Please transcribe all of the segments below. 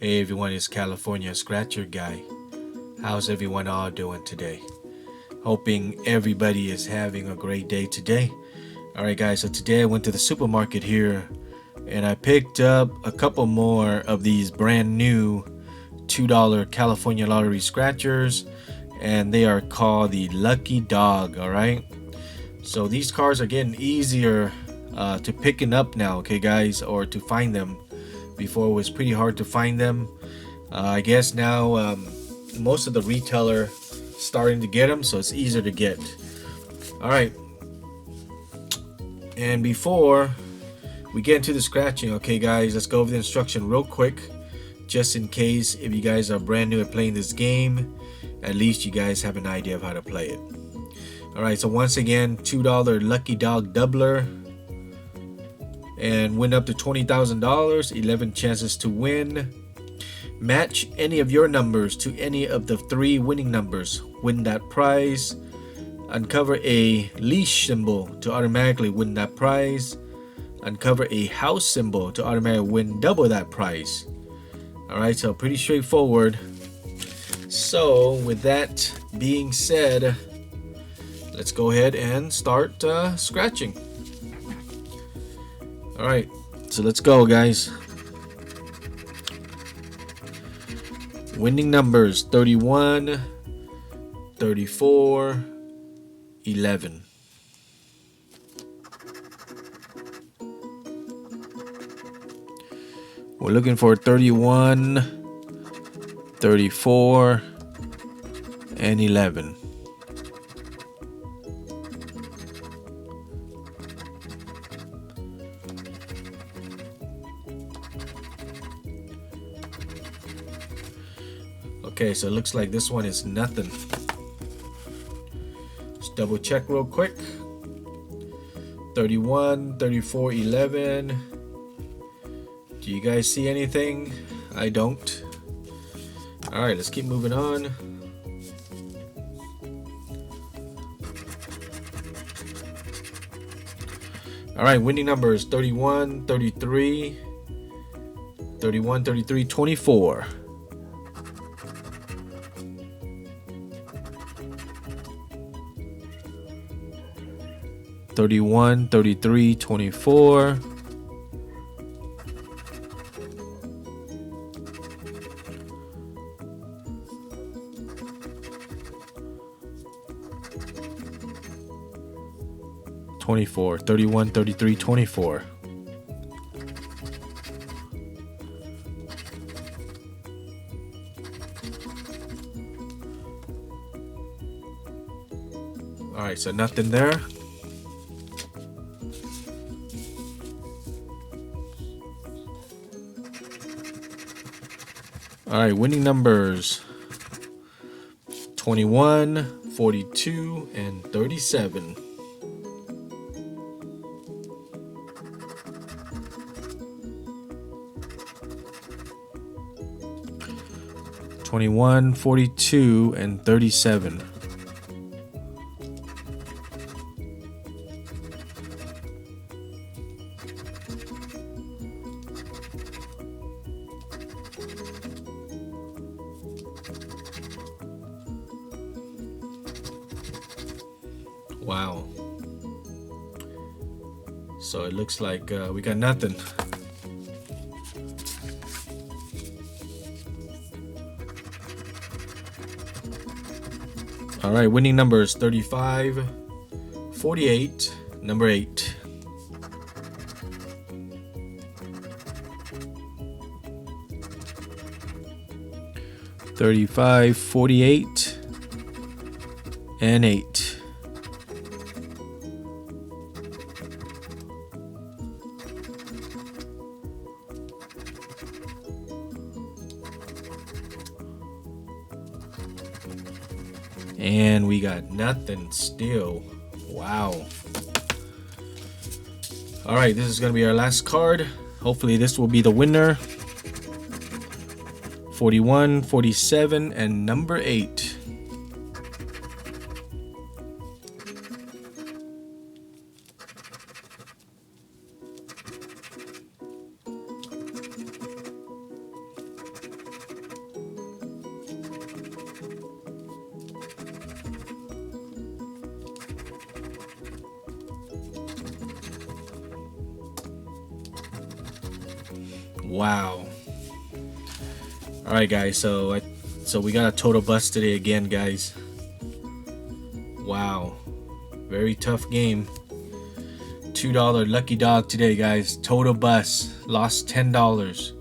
Hey everyone, it's California Scratcher Guy. How's everyone all doing today? Hoping everybody is having a great day today. Alright guys, so today I went to the supermarket here and I picked up a couple more of these brand new $2 California Lottery Scratchers, and they are called the Lucky Dog, alright? So these cards are getting easier to picking up now, okay guys, or to find them. Before it was pretty hard to find them. I guess now most of the retailer starting to get them, so it's easier to get. All right, and before we get into the scratching, okay guys, let's go over the instruction real quick, just in case if you guys are brand new at playing this game, at least you guys have an idea of how to play it. All right, so once again, $2 Lucky Dog Doubler, and win up to $20,000, 11 chances to win. Match any of your numbers to any of the 3 winning numbers, win that prize. Uncover a leash symbol to automatically win that prize. Uncover a house symbol to automatically win double that prize. Alright, so pretty straightforward. So with that being said, let's go ahead and start scratching. Alright, so let's go guys. Winning numbers 31, 34, 11. We're looking for 31, 34, and 11. Okay, so it looks like this one is nothing. Let's double check real quick. 31, 34, 11. Do you guys see anything? I don't. Alright, let's keep moving on. Alright, winning numbers 31, 33, 31, 33, 24. 31, 33, 24. 24, 31, 33, 24. Alright, so nothing there. Alright, winning numbers 21, 42, and 37. 21, 42, and 37. Wow. So it looks like we got nothing. All right, winning numbers 35, 48, number 8. 35, 48, and 8. And we got nothing still. Wow. All right, this is going to be our last card. Hopefully this will be the winner. 41, 47, and number 8. Wow. All right, guys. So we got a total bust today again, guys. Wow. Very tough game. $2 lucky dog today, guys. Total bust. Lost $10.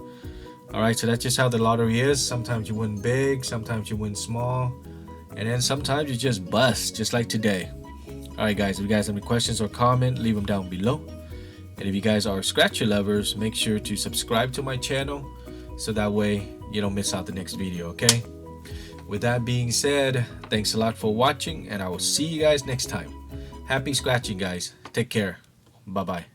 All right, so that's just how the lottery is. Sometimes you win big, sometimes you win small, and then sometimes you just bust, just like today. All right, guys. If you guys have any questions or comment, leave them down below. And if you guys are scratcher lovers, make sure to subscribe to my channel so that way you don't miss out the next video, okay? With that being said, thanks a lot for watching, and I will see you guys next time. Happy scratching, guys. Take care. Bye-bye.